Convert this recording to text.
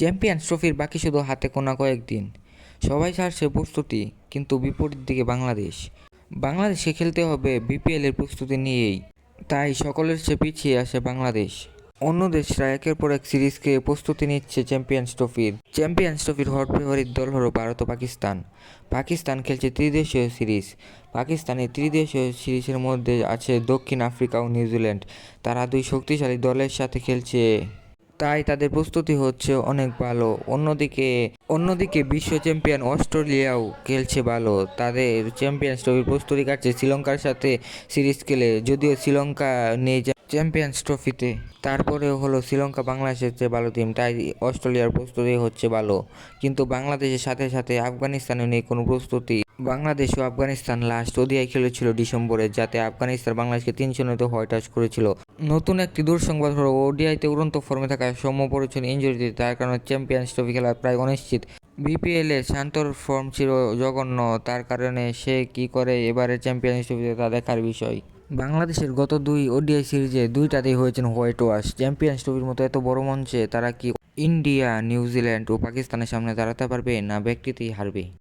Champions ট্রফির বাকি শুধু হাতে গোনা কয়েকদিন। সবাই ছাড়ছে প্রস্তুতি, কিন্তু বিপরীত দিকে বাংলাদেশকে খেলতে হবে বিপিএলের প্রস্তুতি নিয়েই। তাই সকলের চেয়ে পিছিয়ে আসে বাংলাদেশ। অন্য দেশরা একের পর এক সিরিজকে প্রস্তুতি নিচ্ছে চ্যাম্পিয়ন্স ট্রফির হট ফেভারিট দল হলো ভারত ও পাকিস্তান। পাকিস্তান খেলছে ত্রিদেশীয় সিরিজ। পাকিস্তানের ত্রিদেশীয় সিরিজের মধ্যে আছে দক্ষিণ আফ্রিকা ও নিউজিল্যান্ড। তারা দুই শক্তিশালী দলের সাথে খেলছে, তাই তাদের প্রস্তুতি হচ্ছে অনেক ভালো। অন্যদিকে বিশ্ব চ্যাম্পিয়ন অস্ট্রেলিয়াও খেলছে ভালো। তাদের চ্যাম্পিয়ন্স ট্রফির প্রস্তুতি কাটছে শ্রীলঙ্কার সাথে সিরিজ খেলে। যদিও শ্রীলঙ্কা নেই চ্যাম্পিয়ন্স ট্রফিতে, তারপরেও হলো শ্রীলঙ্কা বাংলাদেশের চেয়ে ভালো টিম, তাই অস্ট্রেলিয়ার প্রস্তুতি হচ্ছে ভালো। কিন্তু বাংলাদেশের সাথে সাথে আফগানিস্তানেও নেই কোনো প্রস্তুতি। বাংলাদেশ ও আফগানিস্তান লাস্ট ওডিআই খেলেছিল ডিসেম্বরে, যাতে আফগানিস্তান বাংলাদেশকে 3-0 হোয়াইট ওয়াশ করেছিল। নতুন একটি দুঃসংবাদ হলো ওডিআইতে উড়ন্ত ফর্মে থাকা সৌম্য পড়েছেন ইনজুরিতে, তার কারণে চ্যাম্পিয়ন্স ট্রফি খেলা প্রায় অনিশ্চিত। বিপিএলে শান্তর ফর্ম ছিল জঘন্য, তার কারণে সে কি করে এবারের চ্যাম্পিয়ন্স ট্রফিতে তা দেখার বিষয়। বাংলাদেশের গত দুই ওডিআই সিরিজে দুইটাতেই হয়েছেন হোয়াইট ওয়াশ। চ্যাম্পিয়ন্স ট্রফির মতো এত বড় মঞ্চে তারা কি ইন্ডিয়া, নিউজিল্যান্ড ও পাকিস্তানের সামনে দাঁড়াতে পারবে, না ব্যক্তিতেই হারবে?